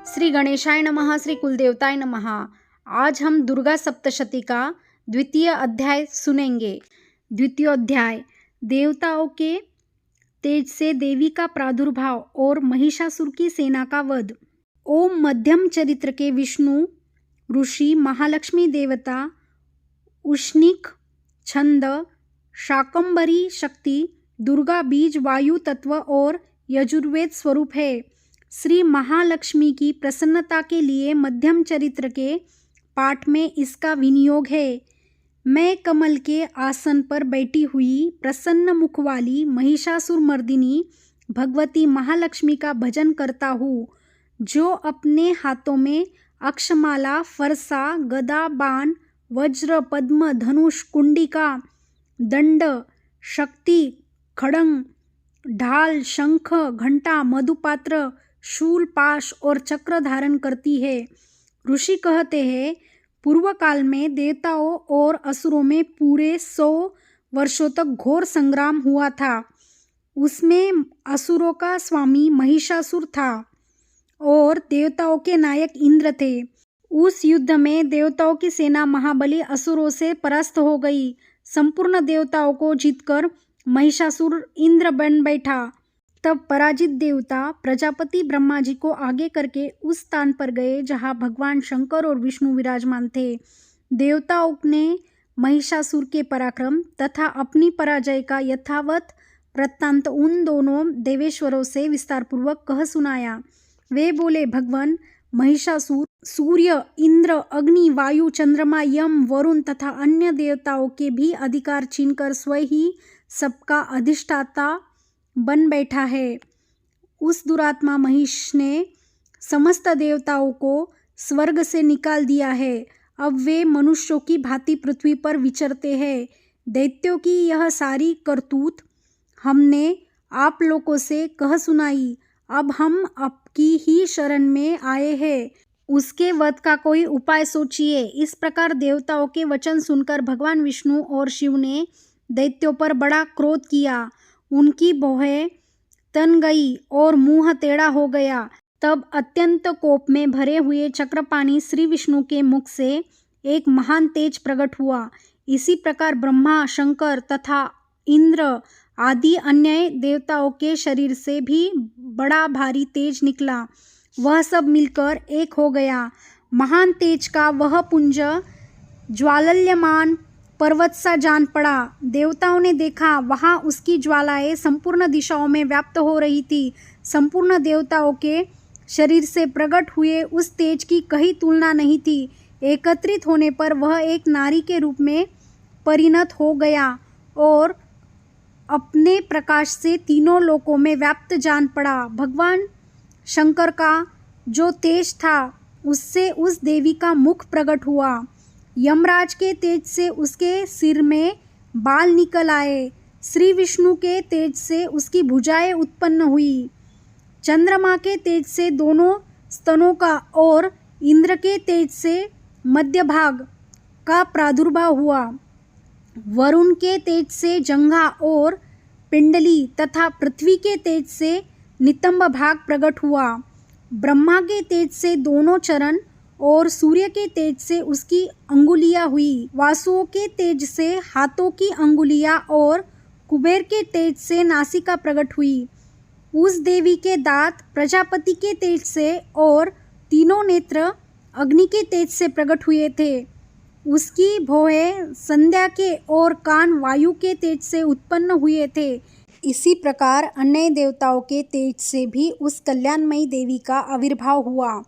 श्री गणेशाय नमः, श्री कुलदेवताय नमः। आज हम दुर्गा सप्तशती का द्वितीय अध्याय सुनेंगे। द्वितीय अध्याय देवताओं के तेज से देवी का प्रादुर्भाव और महिषासुर की सेना का वध। ओम मध्यम चरित्र के विष्णु ऋषि, महालक्ष्मी देवता, उष्णिक छंद, शाकंभरी शक्ति, दुर्गा बीज वायु तत्व और यजुर्वेद स्वरूप है। श्री महालक्ष्मी की प्रसन्नता के लिए मध्यम चरित्र के पाठ में इसका विनियोग है। मैं कमल के आसन पर बैठी हुई प्रसन्न मुख वाली महिषासुर मर्दिनी भगवती महालक्ष्मी का भजन करता हूँ, जो अपने हाथों में अक्षमाला, फरसा, गदा, बाण, वज्र, पद्म, धनुष, कुंडिका, दंड, शक्ति, खड्ग, ढाल, शंख, घंटा, मधुपात्र, शूल, पाश और चक्र धारण करती है। ऋषि कहते हैं, पूर्व काल में देवताओं और असुरों में पूरे 100 वर्षों तक घोर संग्राम हुआ था। उसमें असुरों का स्वामी महिषासुर था और देवताओं के नायक इंद्र थे। उस युद्ध में देवताओं की सेना महाबली असुरों से परास्त हो गई। संपूर्ण देवताओं को जीतकर महिषासुर इंद्र बन बैठा। तब पराजित देवता प्रजापति ब्रह्मा जी को आगे करके उस स्थान पर गए जहाँ भगवान शंकर और विष्णु विराजमान थे। देवताओं ने महिषासुर के पराक्रम तथा अपनी पराजय का यथावत वृत्तांत उन दोनों देवेश्वरों से विस्तारपूर्वक कह सुनाया। वे बोले, भगवान महिषासुर सूर्य, इंद्र, अग्नि, वायु, चंद्रमा, यम, वरुण तथा अन्य देवताओं के भी अधिकार छीनकर स्वयं ही सबका अधिष्ठाता बन बैठा है। उस दुरात्मा महिष ने समस्त देवताओं को स्वर्ग से निकाल दिया है। अब वे मनुष्यों की भांति पृथ्वी पर विचरते हैं। दैत्यों की यह सारी करतूत हमने आप लोगों से कह सुनाई। अब हम आपकी ही शरण में आए हैं। उसके वध का कोई उपाय सोचिए। इस प्रकार देवताओं के वचन सुनकर भगवान विष्णु और शिव ने दैत्यों पर बड़ा क्रोध किया। उनकी भौहें तन गई और मुंह टेढ़ा हो गया। तब अत्यंत कोप में भरे हुए चक्रपाणी श्री विष्णु के मुख से एक महान तेज प्रकट हुआ। इसी प्रकार ब्रह्मा, शंकर तथा इंद्र आदि अन्य देवताओं के शरीर से भी बड़ा भारी तेज निकला। वह सब मिलकर एक हो गया। महान तेज का वह पुंज ज्वालल्यमान पर्वत सा जान पड़ा। देवताओं ने देखा, वहाँ उसकी ज्वालाएं संपूर्ण दिशाओं में व्याप्त हो रही थी। संपूर्ण देवताओं के शरीर से प्रकट हुए उस तेज की कहीं तुलना नहीं थी। एकत्रित होने पर वह एक नारी के रूप में परिणत हो गया और अपने प्रकाश से तीनों लोकों में व्याप्त जान पड़ा। भगवान शंकर का जो तेज था, उससे उस देवी का मुख प्रकट हुआ। यमराज के तेज से उसके सिर में बाल निकल आए। श्री विष्णु के तेज से उसकी भुजाएं उत्पन्न हुई। चंद्रमा के तेज से दोनों स्तनों का और इंद्र के तेज से मध्य भाग का प्रादुर्भाव हुआ। वरुण के तेज से जंघा और पिंडली तथा पृथ्वी के तेज से नितंब भाग प्रकट हुआ। ब्रह्मा के तेज से दोनों चरण और सूर्य के तेज से उसकी अंगुलियां हुई। वासुओं के तेज से हाथों की अंगुलियां और कुबेर के तेज से नासिका प्रकट हुई। उस देवी के दांत प्रजापति के तेज से और तीनों नेत्र अग्नि के तेज से प्रकट हुए थे। उसकी भौहें संध्या के और कान वायु के तेज से उत्पन्न हुए थे। इसी प्रकार अन्य देवताओं के तेज से भी उस कल्याणमयी देवी का आविर्भाव हुआ।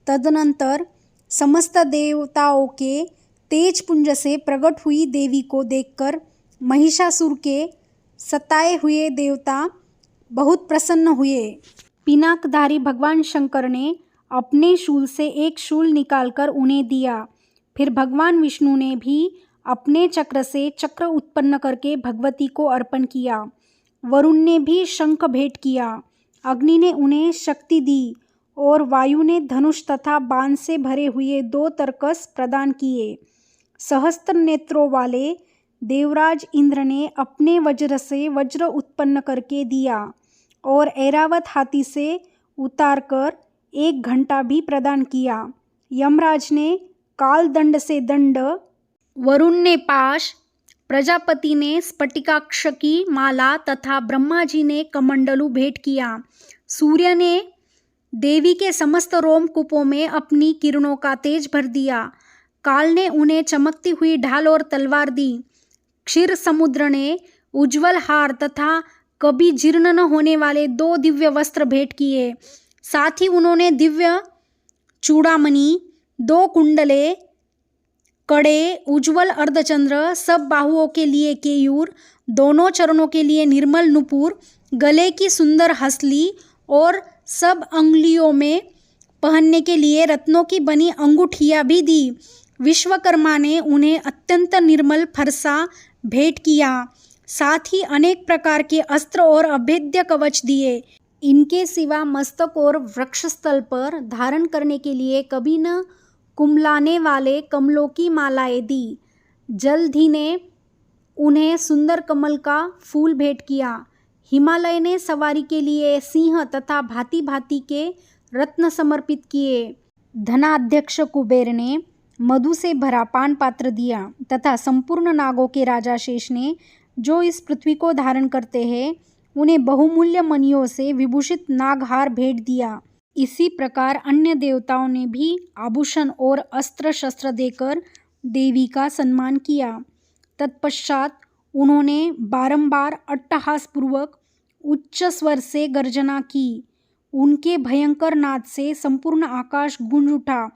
तदनंतर समस्त देवताओं के तेज पुंज से प्रकट हुई देवी को देखकर महिषासुर के सताए हुए देवता बहुत प्रसन्न हुए। पिनाकधारी भगवान शंकर ने अपने शूल से एक शूल निकालकर उन्हें दिया। फिर भगवान विष्णु ने भी अपने चक्र से चक्र उत्पन्न करके भगवती को अर्पण किया। वरुण ने भी शंख भेंट किया। अग्नि ने उन्हें शक्ति दी और वायु ने धनुष तथा बाण से भरे हुए 2 तरकस प्रदान किए। सहस्त्र नेत्रों वाले देवराज इंद्र ने अपने वज्र से वज्र उत्पन्न करके दिया और ऐरावत हाथी से उतारकर 1 घंटा भी प्रदान किया। यमराज ने कालदंड से दंड, वरुण ने पाश, प्रजापति ने स्फटिकाक्ष की माला तथा ब्रह्मा जी ने कमंडलू भेंट किया। सूर्य ने देवी के समस्त रोमकूपों में अपनी किरणों का तेज भर दिया। काल ने उन्हें चमकती हुई ढाल और तलवार दी। क्षीर समुद्र ने उज्जवल हार तथा कभी जीर्ण न होने वाले 2 दिव्य वस्त्र भेंट किए। साथ ही उन्होंने दिव्य चूड़ामणि, 2 कुंडले, कड़े, उज्जवल अर्धचंद्र, सब बाहुओं के लिए केयूर, दोनों चरणों के लिए निर्मल नुपुर, गले की सुंदर हसली और सब अंगुलियों में पहनने के लिए रत्नों की बनी अंगूठियां भी दी। विश्वकर्मा ने उन्हें अत्यंत निर्मल फरसा भेंट किया। साथ ही अनेक प्रकार के अस्त्र और अभेद्य कवच दिए। इनके सिवा मस्तक और वक्षस्थल पर धारण करने के लिए कभी न कुम्हलाने वाले कमलों की मालाएं दी। जलधि ने उन्हें सुंदर कमल का फूल भेंट किया। हिमालय ने सवारी के लिए सिंह तथा भांति भांति के रत्न समर्पित किए। धनाध्यक्ष कुबेर ने मधु से भरा पान पात्र दिया तथा संपूर्ण नागों के राजा शेष ने, जो इस पृथ्वी को धारण करते हैं, उन्हें बहुमूल्य मणियों से विभूषित नागहार भेंट दिया। इसी प्रकार अन्य देवताओं ने भी आभूषण और अस्त्र शस्त्र देकर देवी का सम्मान किया। तत्पश्चात उन्होंने बारंबार अट्टहासपूर्वक उच्च स्वर से गर्जना की। उनके भयंकर नाद से संपूर्ण आकाश गूंज उठा।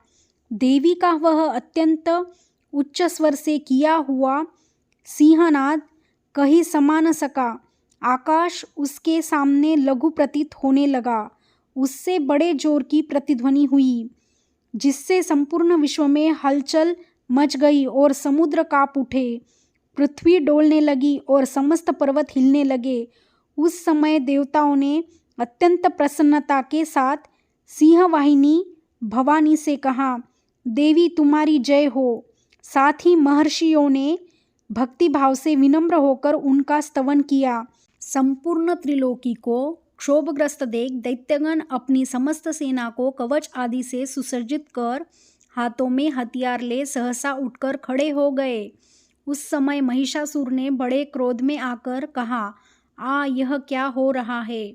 देवी का वह अत्यंत उच्च स्वर से किया हुआ सिंहनाद कहीं समा न सका। आकाश उसके सामने लघु प्रतीत होने लगा। उससे बड़े जोर की प्रतिध्वनि हुई, जिससे संपूर्ण विश्व में हलचल मच गई और समुद्र कांप उठे। पृथ्वी डोलने लगी और समस्त पर्वत हिलने लगे। उस समय देवताओं ने अत्यंत प्रसन्नता के साथ सिंहवाहिनी भवानी से कहा, देवी तुम्हारी जय हो। साथ ही महर्षियों ने भक्तिभाव से विनम्र होकर उनका स्तवन किया। संपूर्ण त्रिलोकी को क्षोभग्रस्त देख दैत्यगण अपनी समस्त सेना को कवच आदि से सुसज्जित कर हाथों में हथियार ले सहसा उठकर खड़े हो गए। उस समय महिषासुर ने बड़े क्रोध में आकर कहा, यह क्या हो रहा है।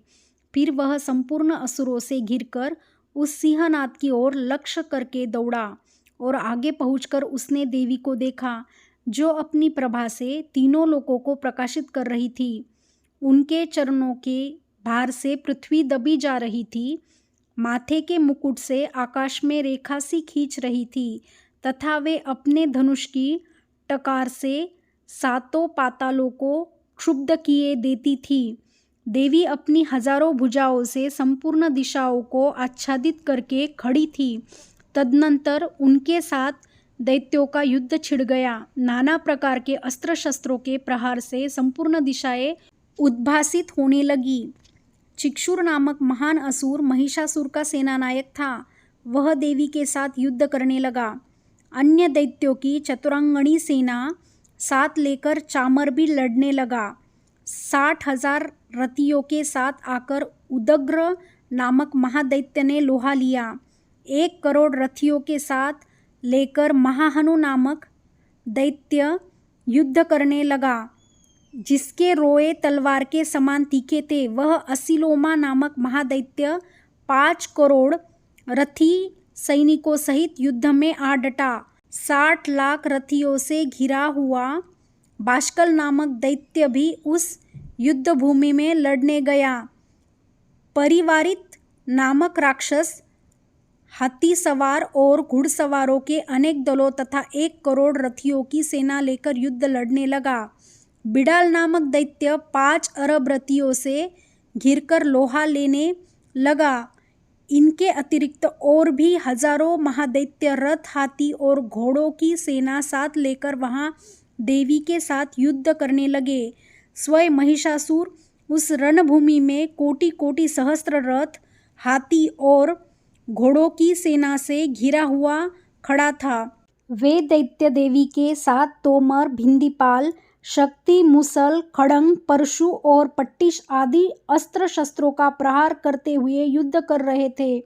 फिर वह संपूर्ण असुरों से घिरकर उस सिंहनाद की ओर लक्ष्य करके दौड़ा और आगे पहुंचकर उसने देवी को देखा, जो अपनी प्रभा से तीनों लोकों को प्रकाशित कर रही थी। उनके चरणों के भार से पृथ्वी दबी जा रही थी। माथे के मुकुट से आकाश में रेखा सी खींच रही थी तथा वे अपने धनुष की टकार से 7 पातालों को क्षुब्ध किए देती थी। देवी अपनी हजारों भुजाओं से संपूर्ण दिशाओं को आच्छादित करके खड़ी थी। तदनंतर उनके साथ दैत्यों का युद्ध छिड़ गया। नाना प्रकार के अस्त्र शस्त्रों के प्रहार से संपूर्ण दिशाएं उद्भासित होने लगी। चिक्षुर नामक महान असुर महिषासुर का सेनानायक था। वह देवी के साथ युद्ध करने लगा। अन्य दैत्यों की चतुरंगणी सेना साथ लेकर चामर भी लड़ने लगा। 60,000 रथियों के साथ आकर उदग्र नामक महादैत्य ने लोहा लिया। 1 करोड़ रथियों के साथ लेकर महाहनु नामक दैत्य युद्ध करने लगा, जिसके रोए तलवार के समान तीखे थे। वह असिलोमा नामक महादैत्य 5 करोड़ रथी सैनिकों सहित युद्ध में आ डटा। 60 लाख रथियों से घिरा हुआ बाष्कल नामक दैत्य भी उस युद्ध भूमि में लड़ने गया। परिवारित नामक राक्षस हाथी सवार और घुड़सवारों के अनेक दलों तथा 1 करोड़ रथियों की सेना लेकर युद्ध लड़ने लगा। बिडाल नामक दैत्य 5 अरब रथियों से घिरकर लोहा लेने लगा। इनके अतिरिक्त और भी हजारों महादैत्य रथ, हाथी और घोड़ों की सेना साथ लेकर वहां देवी के साथ युद्ध करने लगे। स्वयं महिषासुर उस रणभूमि में कोटि कोटि सहस्त्र रथ, हाथी और घोड़ों की सेना से घिरा हुआ खड़ा था। वे दैत्य देवी के साथ तोमर, भिंदीपाल, शक्ति, मुसल, खड़ंग, परशु और पट्टिश आदि अस्त्र शस्त्रों का प्रहार करते हुए युद्ध कर रहे थे।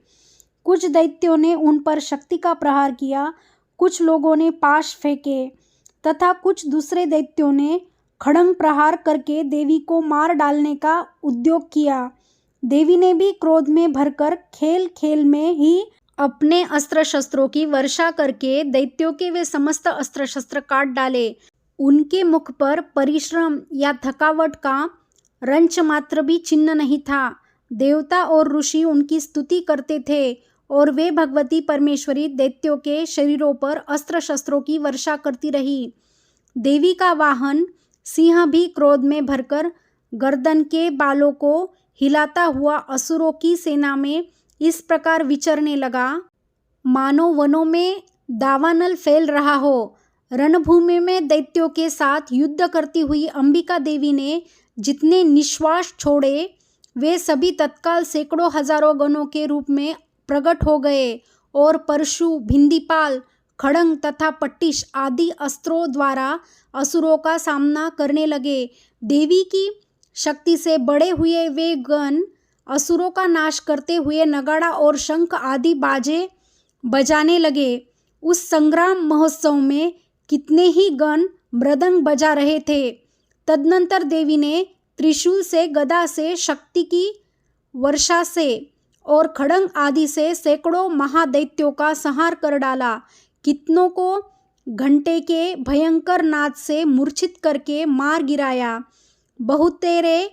कुछ दैत्यों ने उन पर शक्ति का प्रहार किया, कुछ लोगों ने पाश फेंके तथा कुछ दूसरे दैत्यों ने खड्ग प्रहार करके देवी को मार डालने का उद्योग किया। देवी ने भी क्रोध में भरकर खेल खेल में ही अपने अस्त्र शस्त्रों की वर्षा करके दैत्यों के वे समस्त अस्त्र शस्त्र काट डाले। उनके मुख पर परिश्रम या थकावट का रंच मात्र भी चिन्ह नहीं था। देवता और ऋषि उनकी स्तुति करते थे और वे भगवती परमेश्वरी दैत्यों के शरीरों पर अस्त्र शस्त्रों की वर्षा करती रही। देवी का वाहन सिंह भी क्रोध में भरकर गर्दन के बालों को हिलाता हुआ असुरों की सेना में इस प्रकार विचरने लगा, मानो वनों में दावानल फैल रहा हो। रणभूमि में दैत्यों के साथ युद्ध करती हुई अंबिका देवी ने जितने निश्वास छोड़े वे सभी तत्काल सैकड़ों हजारों गणों के रूप में प्रकट हो गए और परशु, भिंदीपाल, खड्ग तथा पट्टिश आदि अस्त्रों द्वारा असुरों का सामना करने लगे। देवी की शक्ति से बड़े हुए वे गण असुरों का नाश करते हुए नगाड़ा और शंख आदि बाजे बजाने लगे। उस संग्राम महोत्सव में कितने ही गण मृदंग बजा रहे थे। तदनंतर देवी ने त्रिशूल से, गदा से, शक्ति की वर्षा से और खड्ग आदि से सैकड़ों महादैत्यों का संहार कर डाला। कितनों को घंटे के भयंकर नाद से मूर्छित करके मार गिराया। बहुतेरे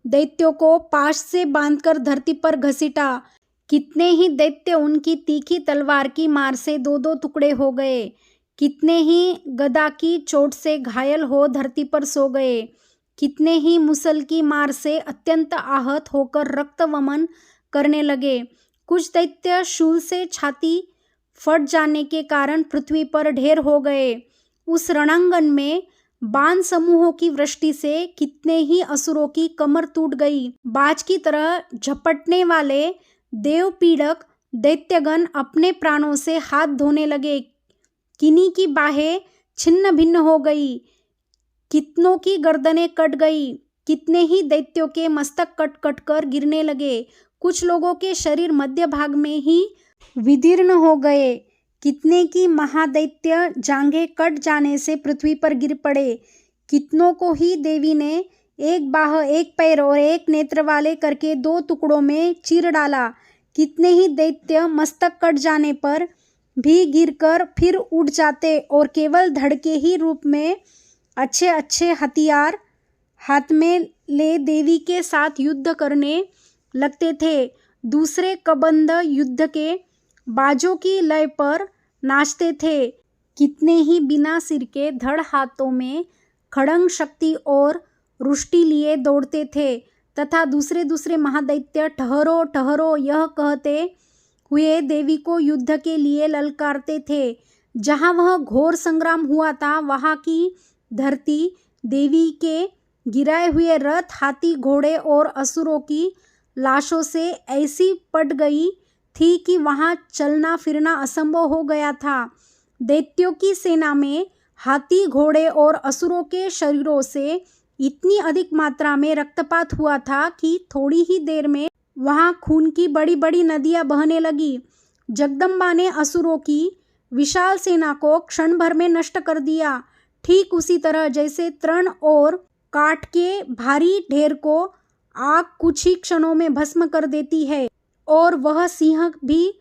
दैत्यों को पाश से बांधकर धरती पर घसीटा। कितने ही दैत्य उनकी तीखी तलवार की मार से दो दो टुकड़े हो गए। कितने ही गदा की चोट से घायल हो धरती पर सो गए। कितने ही मुसल की मार से अत्यंत आहत होकर रक्त वमन करने लगे। कुछ दैत्य शूल से छाती फट जाने के कारण पृथ्वी पर ढेर हो गए। उस रणांगन में बाण समूहों की वृष्टि से कितने ही असुरों की कमर टूट गई। बाज की तरह झपटने वाले देवपीड़क दैत्यगण अपने प्राणों से हाथ धोने लगे। किन्हीं की बाहें छिन्न भिन्न हो गई, कितनों की गर्दनें कट गई। कितने ही दैत्यों के मस्तक कट कट कर गिरने लगे। कुछ लोगों के शरीर मध्य भाग में ही विदीर्ण हो गए। कितने की महादैत्य जांघें कट जाने से पृथ्वी पर गिर पड़े। कितनों को ही देवी ने एक बाह, एक पैर और एक नेत्र वाले करके दो टुकड़ों में चीर डाला। कितने ही दैत्य मस्तक कट जाने पर भी गिरकर फिर उठ जाते और केवल धड़ के ही रूप में अच्छे अच्छे हथियार हाथ में ले देवी के साथ युद्ध करने लगते थे। दूसरे कबंध युद्ध के बाजों की लय पर नाचते थे। कितने ही बिना सिर के धड़ हाथों में खड्ग शक्ति और रुष्टि लिए दौड़ते थे तथा दूसरे दूसरे महादैत्य ठहरो ठहरो यह कहते हुए देवी को युद्ध के लिए ललकारते थे। जहाँ वह घोर संग्राम हुआ था वहाँ की धरती देवी के गिराए हुए रथ, हाथी, घोड़े और असुरों की लाशों से ऐसी पट गई थी कि वहाँ चलना फिरना असंभव हो गया था। दैत्यों की सेना में हाथी, घोड़े और असुरों के शरीरों से इतनी अधिक मात्रा में रक्तपात हुआ था कि थोड़ी ही देर में वहाँ खून की बड़ी बड़ी नदियाँ बहने लगी। जगदम्बा ने असुरों की विशाल सेना को क्षण भर में नष्ट कर दिया। ठीक उसी तरह जैसे तृण और काठ के भारी ढेर को आग कुछ ही क्षणों में भस्म कर देती है, और वह सिंह भी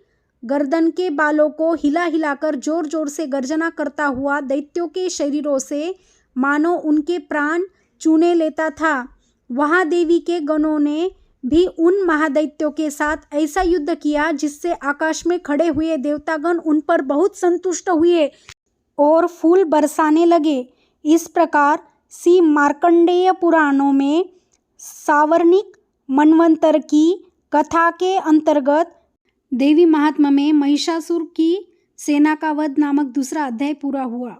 गर्दन के बालों को हिला हिलाकर जोर जोर से गर्जना करता हुआ दैत्यों के शरीरों से मानो उनके प्राण चूने लेता था। वहाँ देवी के गणों ने भी उन महादैत्यों के साथ ऐसा युद्ध किया जिससे आकाश में खड़े हुए देवतागण उन पर बहुत संतुष्ट हुए और फूल बरसाने लगे। इस प्रकार श्री मार्कंडेय पुराणों में सावर्णिक मनवंतर की कथा के अंतर्गत देवी महात्म्य में महिषासुर की सेना का वध नामक दूसरा अध्याय पूरा हुआ।